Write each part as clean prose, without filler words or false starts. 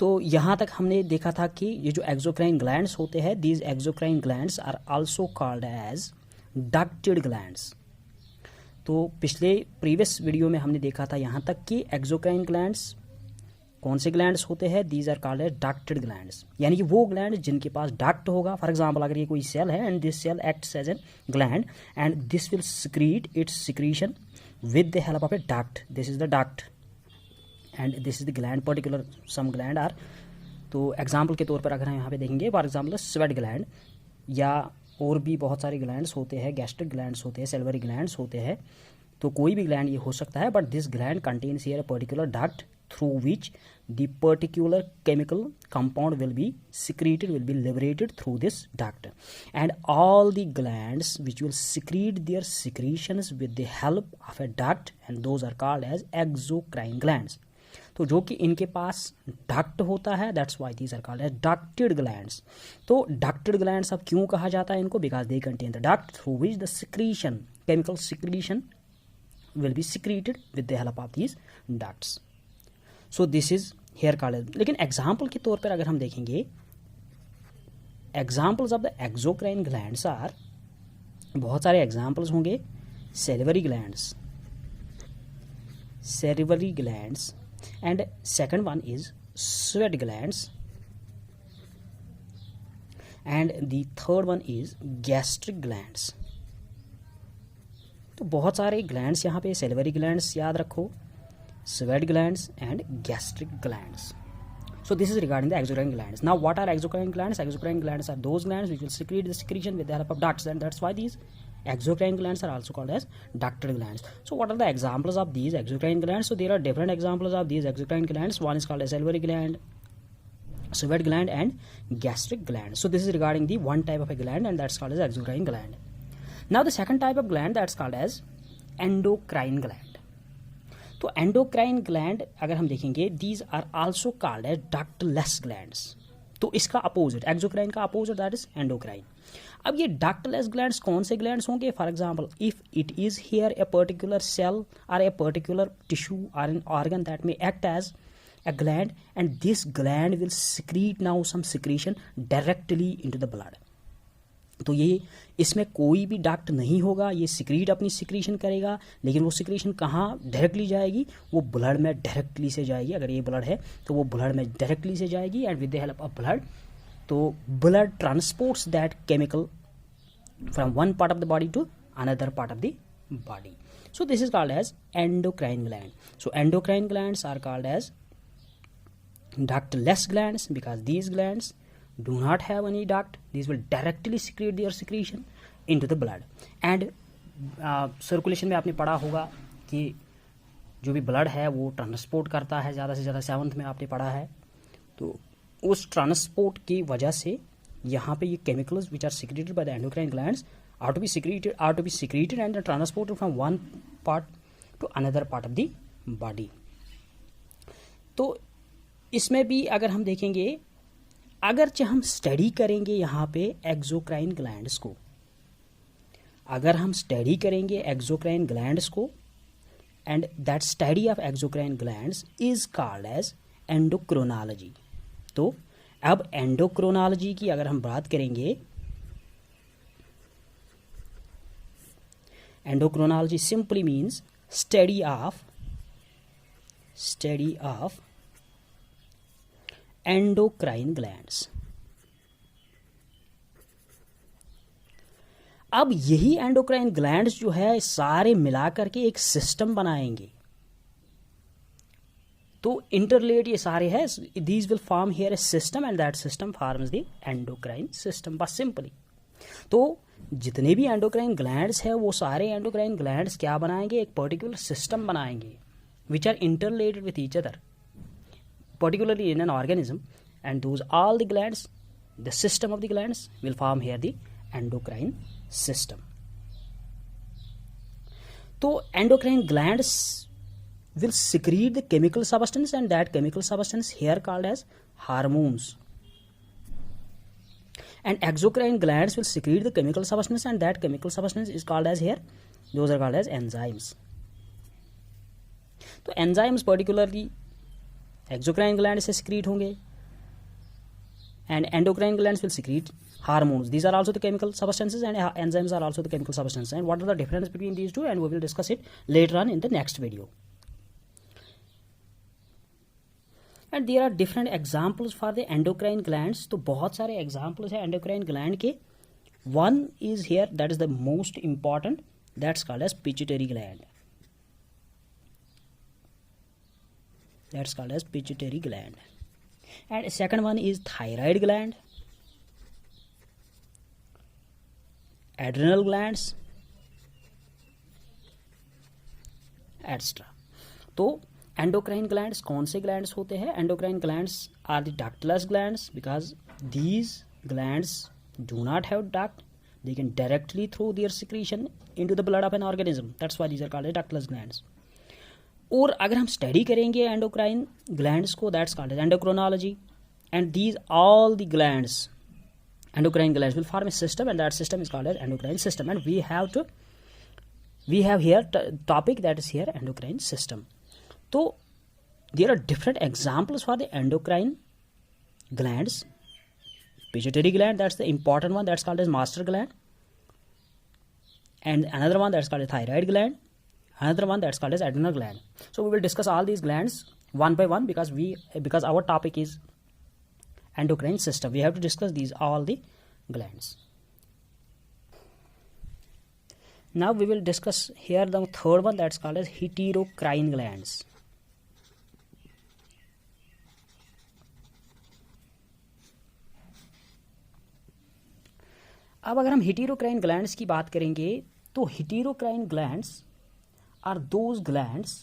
तो यहाँ तक हमने देखा था कि ये जो एक्सोक्राइन ग्लैंड्स होते हैं, these exocrine glands are also called as ducted glands. तो पिछले प्रीवियस वीडियो में हमने देखा था यहाँ तक कि एक्सोक्राइन ग्लैंड्स कौन से ग्लैंड्स होते हैं, these are called as ducted glands, यानी कि वो ग्लैंड जिनके पास डक्ट होगा। फॉर एग्जांपल अगर ये कोई सेल है and this cell acts as an gland and this will secrete its secretion with the help of a duct, this is the duct and this is the gland, particular some gland are. तो example के तौर पर अगर हम यहाँ पे देखेंगे, for example sweat gland, या और भी बहुत सारे ग्लैंड्स होते हैं, गैस्ट्रिक ग्लैंड्स होते हैं, सेल्वरी ग्लैंड्स होते हैं, तो कोई भी ग्लैंड ये हो सकता है, but this gland contains here a particular duct through which the particular chemical compound will be secreted, will be liberated through this duct. And all the glands which will secrete their secretions with the help of a duct, and those are called as exocrine glands. तो जो कि इनके पास duct होता है, that's why these are called as ducted glands. तो ducted glands अब क्यों कहा जाता है इनको, because they contain the duct through which the secretion, chemical secretion will be secreted with the help of these ducts. So this is here called. लेकिन example के तौर पर अगर हम देखेंगे, examples of the exocrine glands are, बहुत सारे examples होंगे। Salivary glands, salivary glands, and second one is sweat glands, and the third one is gastric glands. तो बहुत सारे ग्लैंड्स यहाँ पे, सेलिवरी ग्लैंड्स याद रखो, sweat glands and gastric glands. So this is regarding the exocrine glands. Now what are exocrine glands? Exocrine glands are those glands which will secrete the secretion with the help of ducts, and that's why these exocrine glands are also called as ducted glands. So what are the examples of these exocrine glands? So there are different examples of these exocrine glands. One is called as salivary gland, sweat gland, and gastric gland. So this is regarding the one type of a gland, and that's called as exocrine gland. Now the second type of gland, that's called as endocrine gland. तो endocrine gland अगर हम देखेंगे, these are also called as ductless glands. तो इसका opposite, exocrine का opposite that is endocrine. अब ये ductless glands कौन से ग्लैंड्स होंगे? For example, if it is here a particular cell और ए पर्टिकुलर टिश्यू और एन ऑर्गन दैट में act as a gland, and this gland will secrete now some secretion directly into the blood. तो ये इसमें कोई भी duct नहीं होगा, ये सिक्रीट अपनी सिक्रीशन करेगा, लेकिन वो सिक्रीशन कहाँ डायरेक्टली जाएगी? वो ब्लड में डायरेक्टली से जाएगी। अगर ये ब्लड है तो वो ब्लड में डायरेक्टली से जाएगी, and with the help of blood, तो blood transports that chemical from one part of the body to another part of the body. So this is called as endocrine gland. So endocrine glands are called as ductless glands because these glands do not have any duct. These will directly secrete their secretion into the blood. And circulation में आपने पढ़ा होगा कि जो भी blood है वो transport करता है, ज़्यादा से ज़्यादा 7th में आपने पढ़ा है. तो उस ट्रांसपोर्ट की वजह से यहाँ पे ये chemicals which are secreted by the endocrine glands are to be secreted and transported from one part to another part of the body. तो इसमें भी अगर हम देखेंगे, अगरचे हम स्टडी करेंगे यहाँ पे एक्सोक्राइन ग्लैंड्स को, अगर हम स्टडी करेंगे एक्सोक्राइन ग्लैंड्स को, and that study of exocrine glands is called as endocrinology. तो अब एंडोक्रोनोलॉजी की अगर हम बात करेंगे, endocrinology simply means study of endocrine glands. अब यही एंडोक्राइन ग्लैंड्स जो है सारे मिलाकर के एक सिस्टम बनाएंगे. तो इंटरलेट ये सारे है, these will form here a system and that system forms the endocrine system. बस सिंपली तो जितने भी एंडोक्राइन ग्लैंड्स है वो सारे एंडोक्राइन ग्लैंड्स क्या बनाएंगे, एक पर्टिकुलर सिस्टम बनाएंगे which are interrelated with each other particularly in an organism, and those all the glands, the system of the glands will form here the endocrine system. तो endocrine glands will secrete the chemical substance and that chemical substance here called as hormones. And exocrine glands will secrete the chemical substance and that chemical substance is called as here, those are called as enzymes. तो enzymes particularly exocrine gland से secrete होंगे, and endocrine glands will secrete hormones. These are also the chemical substances, and enzymes are also the chemical substances. And what are the difference between these two, and we will discuss it later on in the next video. And there are different examples for the endocrine glands. तो बहुत सारे examples है endocrine gland के. One is here, that is the most important, that's called as pituitary gland. That's called as pituitary gland. And second one is thyroid gland, adrenal glands, etc. तो endocrine glands कौन से glands होते हैं? Endocrine glands are the ductless glands because these glands do not have duct. They can directly throw their secretion into the blood of an organism. That's why these are called as ductless glands. और अगर हम study करेंगे endocrine glands को, that's called as endocrinology, and these all the glands, endocrine glands will form a system, and that system is called as endocrine system. And we have here topic that is here endocrine system. So there are different examples for the endocrine glands. Pituitary gland, that's the important one, that's called as master gland, and another one that's called as thyroid gland, another one that's called as adrenal gland. So we will discuss all these glands one by one because our topic is endocrine system. We have to discuss these all the glands. Now we will discuss here the third one, that's called as heterocrine glands. अब अगर हम heterocrine glands की बात करेंगे तो heterocrine glands are those glands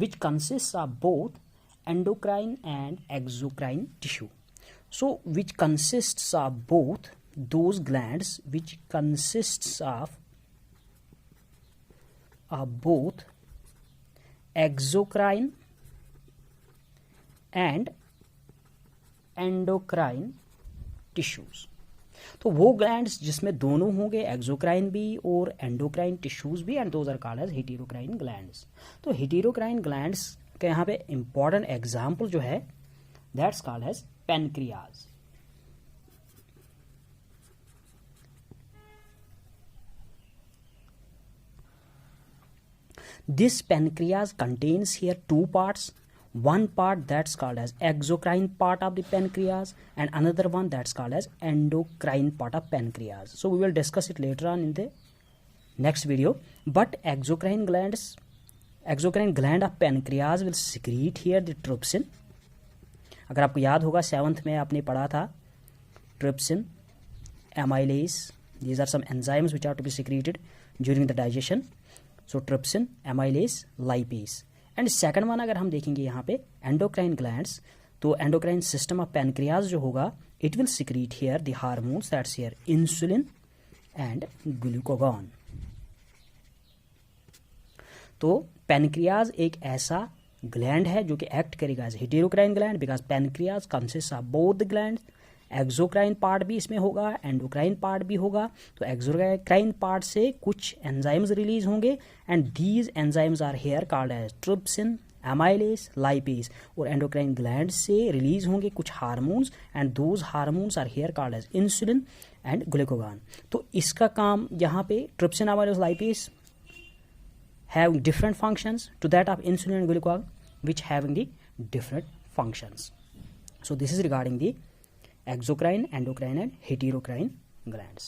which consists of both endocrine and exocrine tissue. So which consists of both those glands which consists of both exocrine and endocrine tissues. तो वो glands जिसमें दोनों होंगे, exocrine भी और एंडोक्राइन टिश्यूज भी, and those are called as heterocrine glands. तो heterocrine glands के यहाँ पे इंपॉर्टेंट एग्जांपल जो है that's called as pancreas. This pancreas contains here two parts. One part that's called as exocrine part of the pancreas, and another one that's called as endocrine part of pancreas. So we will discuss it later on in the next video. But exocrine gland of pancreas will secrete here the trypsin. अगर आपको याद होगा 7th में आपने पढ़ा था trypsin, amylase, these are some enzymes which are to be secreted during the digestion. So trypsin, amylase, lipase. And second one अगर हम देखेंगे यहाँ पे endocrine glands, तो endocrine system of pancreas जो होगा it will secrete here the hormones, that's here insulin and glucagon. तो pancreas एक ऐसा ग्लैंड है जो कि एक्ट करेगा as heterocrine gland because pancreas consist of both the gland. Exocrine part भी इसमें होगा, एंडोक्राइन पार्ट भी होगा. तो एक्सोक्राइन पार्ट से कुछ एंजाइम्स रिलीज होंगे, and these enzymes are here called as trypsin, amylase, lipase. और एंडोक्राइन ग्लैंड से रिलीज होंगे कुछ hormones, and those hormones are here called as insulin and glucagon. तो इसका काम यहाँ पे trypsin, amylase, lipase have different functions to that of insulin and glucagon, which having the different functions. So this is regarding the exocrine, endocrine and heterocrine glands.